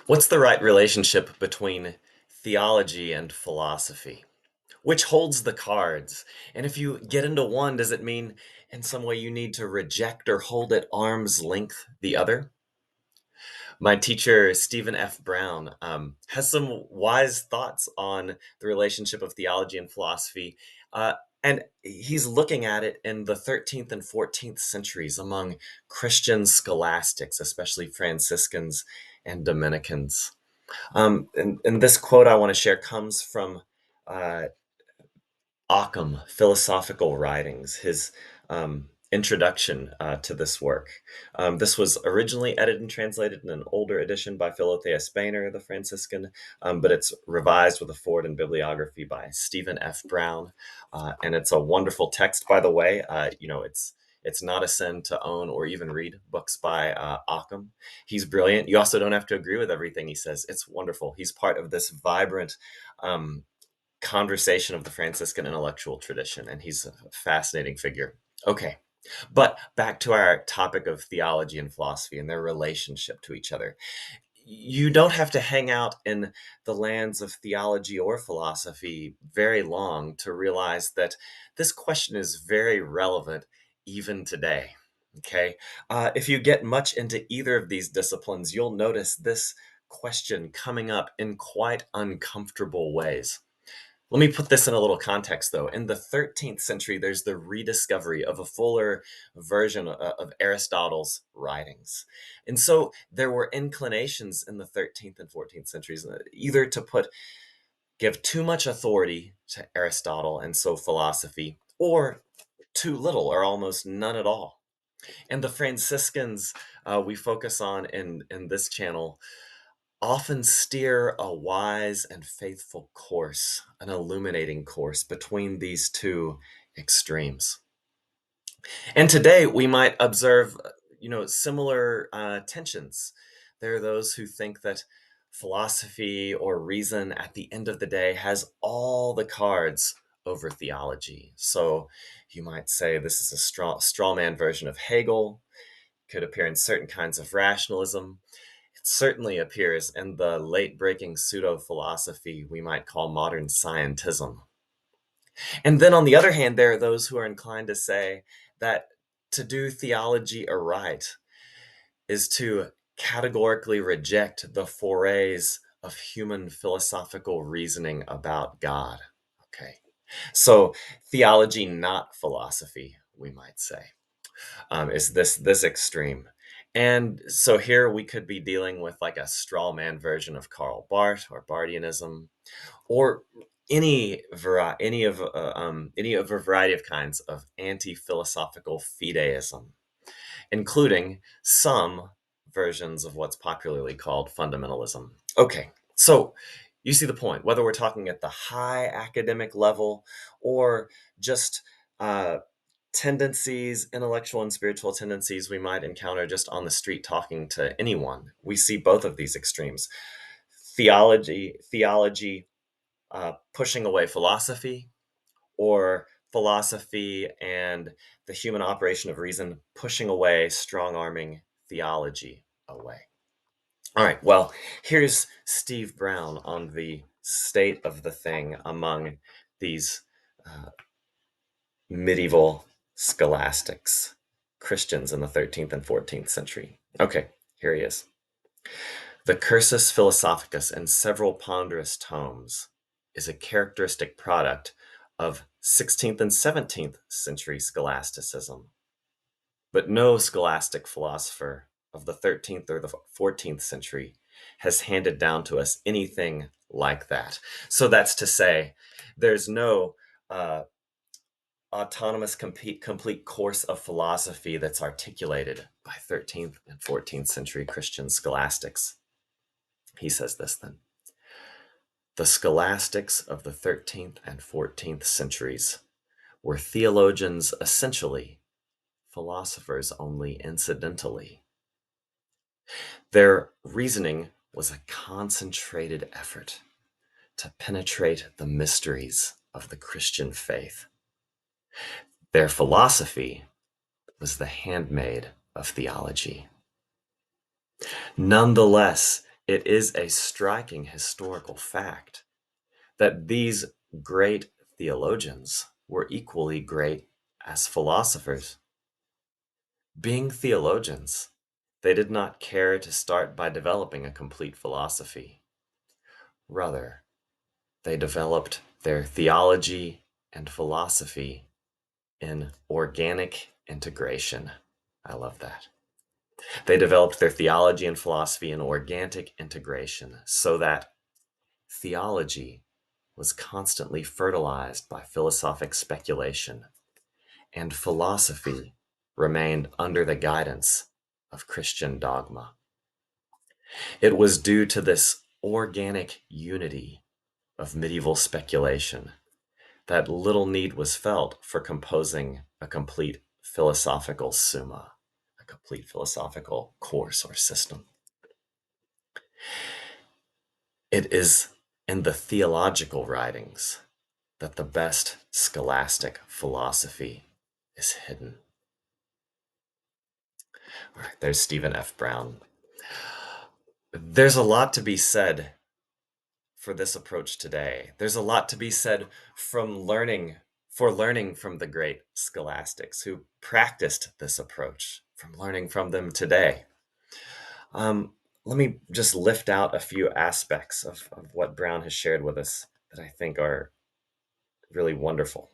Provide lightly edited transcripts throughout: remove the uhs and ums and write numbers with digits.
What's the right relationship between theology and philosophy? Which holds the cards? And if you get into one, does it mean in some way you need to reject or hold at arm's length the other? My teacher, Stephen F. Brown, has some wise thoughts on the relationship of theology and philosophy. Uh, and he's looking at it in the 13th and 14th centuries among Christian scholastics, especially Franciscans and Dominicans. And this quote I want to share comes from uh, Occam, Philosophical Writings, his introduction to this work. This was originally edited and translated in an older edition by Philotheus Boehner, the Franciscan, but it's revised with a forward and bibliography by Stephen F. Brown. And it's a wonderful text, by the way. It's not a sin to own or even read books by Occam. He's brilliant. You also don't have to agree with everything he says. It's wonderful. He's part of this vibrant um, conversation of the Franciscan intellectual tradition, and he's a fascinating figure. Okay, but back to our topic of theology and philosophy and their relationship to each other. You don't have to hang out in the lands of theology or philosophy very long to realize that this question is very relevant even today. Okay, if you get much into either of these disciplines, you'll notice this question coming up in quite uncomfortable ways. Let me put this in a little context, though. In the 13th century, there's the rediscovery of a fuller version of Aristotle's writings. And so there were inclinations in the 13th and 14th centuries either to give too much authority to Aristotle and so philosophy, or too little or almost none at all. And the Franciscans we focus on in this channel often steer a wise and faithful course, an illuminating course between these two extremes. And today we might observe, similar tensions. There are those who think that philosophy or reason at the end of the day has all the cards over theology. So you might say this is a straw man version of Hegel, could appear in certain kinds of rationalism. It certainly appears in the late breaking pseudo philosophy we might call modern scientism. And then on the other hand, there are those who are inclined to say that to do theology aright is to categorically reject the forays of human philosophical reasoning about God. Okay. So theology, not philosophy, we might say, is this extreme. And so here we could be dealing with like a straw man version of Karl Barth or Barthianism, or any of a variety of kinds of anti-philosophical fideism, including some versions of what's popularly called fundamentalism. Okay, so you see the point. Whether we're talking at the high academic level or just uh, tendencies, intellectual and spiritual tendencies we might encounter just on the street talking to anyone, we see both of these extremes. Theology pushing away philosophy, or philosophy and the human operation of reason pushing away, strong arming theology away. All right, well, here's Steve Brown on the state of the thing among these uh, medieval scholastics, Christians in the 13th and 14th century. Okay, here he is. The Cursus Philosophicus in several ponderous tomes is a characteristic product of 16th and 17th century scholasticism, but no scholastic philosopher of the 13th or the 14th century has handed down to us anything like that. So that's to say, there's no uh, autonomous complete course of philosophy that's articulated by 13th and 14th century Christian scholastics. He says this then. The scholastics of the 13th and 14th centuries were theologians essentially, philosophers only incidentally. Their reasoning was a concentrated effort to penetrate the mysteries of the Christian faith. Their philosophy was the handmaid of theology. Nonetheless, it is a striking historical fact that these great theologians were equally great as philosophers. Being theologians, they did not care to start by developing a complete philosophy. Rather, they developed their theology and philosophy in organic integration. I love that. They developed their theology and philosophy in organic integration so that theology was constantly fertilized by philosophic speculation, and philosophy remained under the guidance of Christian dogma. It was due to this organic unity of medieval speculation that little need was felt for composing a complete philosophical summa, a complete philosophical course or system. It is in the theological writings that the best scholastic philosophy is hidden. All right, there's Stephen F. Brown. There's a lot to be said for this approach today. There's a lot to be said for learning from the great scholastics who practiced this approach, from learning from them today. Let me just lift out a few aspects of what Brown has shared with us that I think are really wonderful.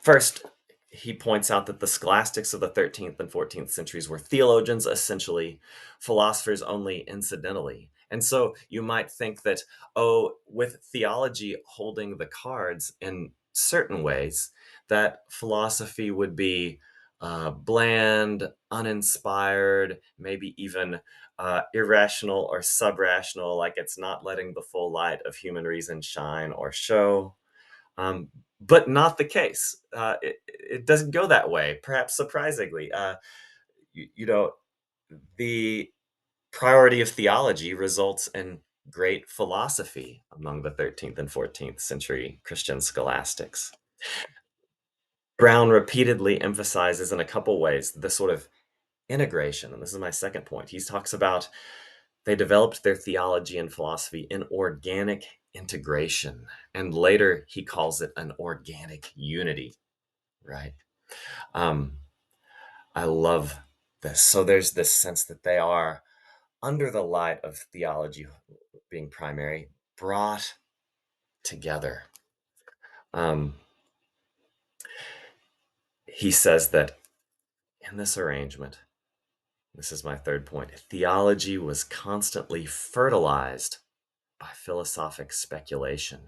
First, he points out that the scholastics of the 13th and 14th centuries were theologians essentially, philosophers only incidentally. And so you might think that, oh, with theology holding the cards in certain ways, that philosophy would be bland, uninspired, maybe even irrational or subrational, like it's not letting the full light of human reason shine or show. Um, but not the case. It doesn't go that way, perhaps surprisingly. You know, the priority of theology results in great philosophy among the 13th and 14th century Christian scholastics. Brown repeatedly emphasizes in a couple ways the sort of integration, and this is my second point. He talks about they developed their theology and philosophy in organic integration, and later he calls it an organic unity, right? Um, I love this. So there's this sense that they are, under the light of theology being primary, brought together. Um, he says that in this arrangement, this is my third point, theology was constantly fertilized by philosophic speculation,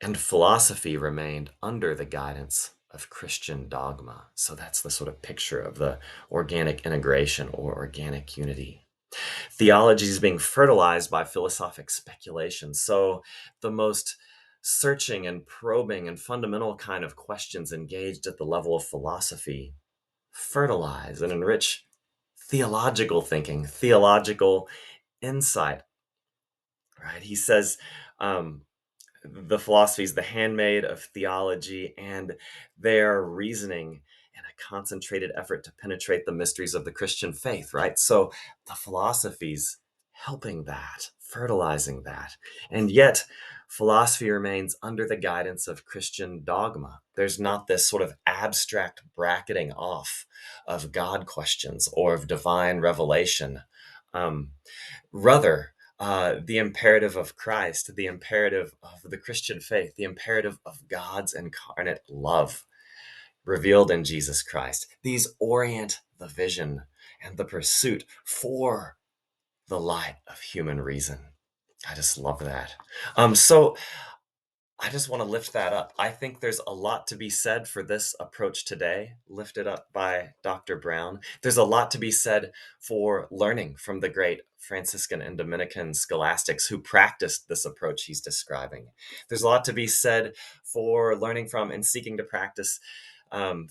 and philosophy remained under the guidance of Christian dogma. So that's the sort of picture of the organic integration or organic unity. Theology is being fertilized by philosophic speculation. So the most searching and probing and fundamental kind of questions engaged at the level of philosophy fertilize and enrich theological thinking, theological insight, right? He says, um, the philosophy is the handmaid of theology, and they are reasoning in a concentrated effort to penetrate the mysteries of the Christian faith, right? So the philosophies helping that, fertilizing that. And yet, philosophy remains under the guidance of Christian dogma. There's not this sort of abstract bracketing off of God questions or of divine revelation. Um, Rather, the imperative of Christ, the imperative of the Christian faith, the imperative of God's incarnate love revealed in Jesus Christ. These orient the vision and the pursuit for the light of human reason. I just love that. So I just want to lift that up. I think there's a lot to be said for this approach today, lifted up by Dr. Brown. There's a lot to be said for learning from the great Franciscan and Dominican scholastics who practiced this approach he's describing. There's a lot to be said for learning from and seeking to practice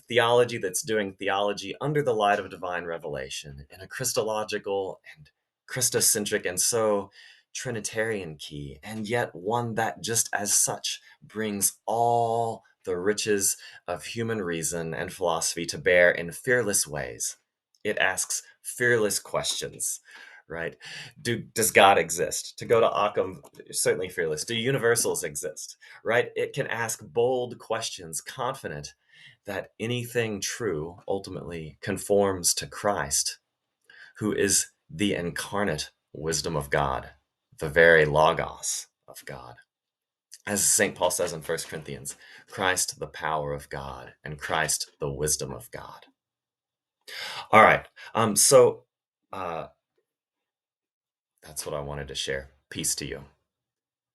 theology that's doing theology under the light of divine revelation in a Christological and Christocentric and so Trinitarian key, and yet one that just as such brings all the riches of human reason and philosophy to bear in fearless ways. It asks fearless questions, right? Does God exist? To go to Occam, certainly fearless. Do universals exist? Right? It can ask bold questions, confident that anything true ultimately conforms to Christ, who is the incarnate wisdom of God, the very logos of God. As St. Paul says in 1 Corinthians, Christ the power of God and Christ the wisdom of God. All right. So uh, that's what I wanted to share. Peace to you.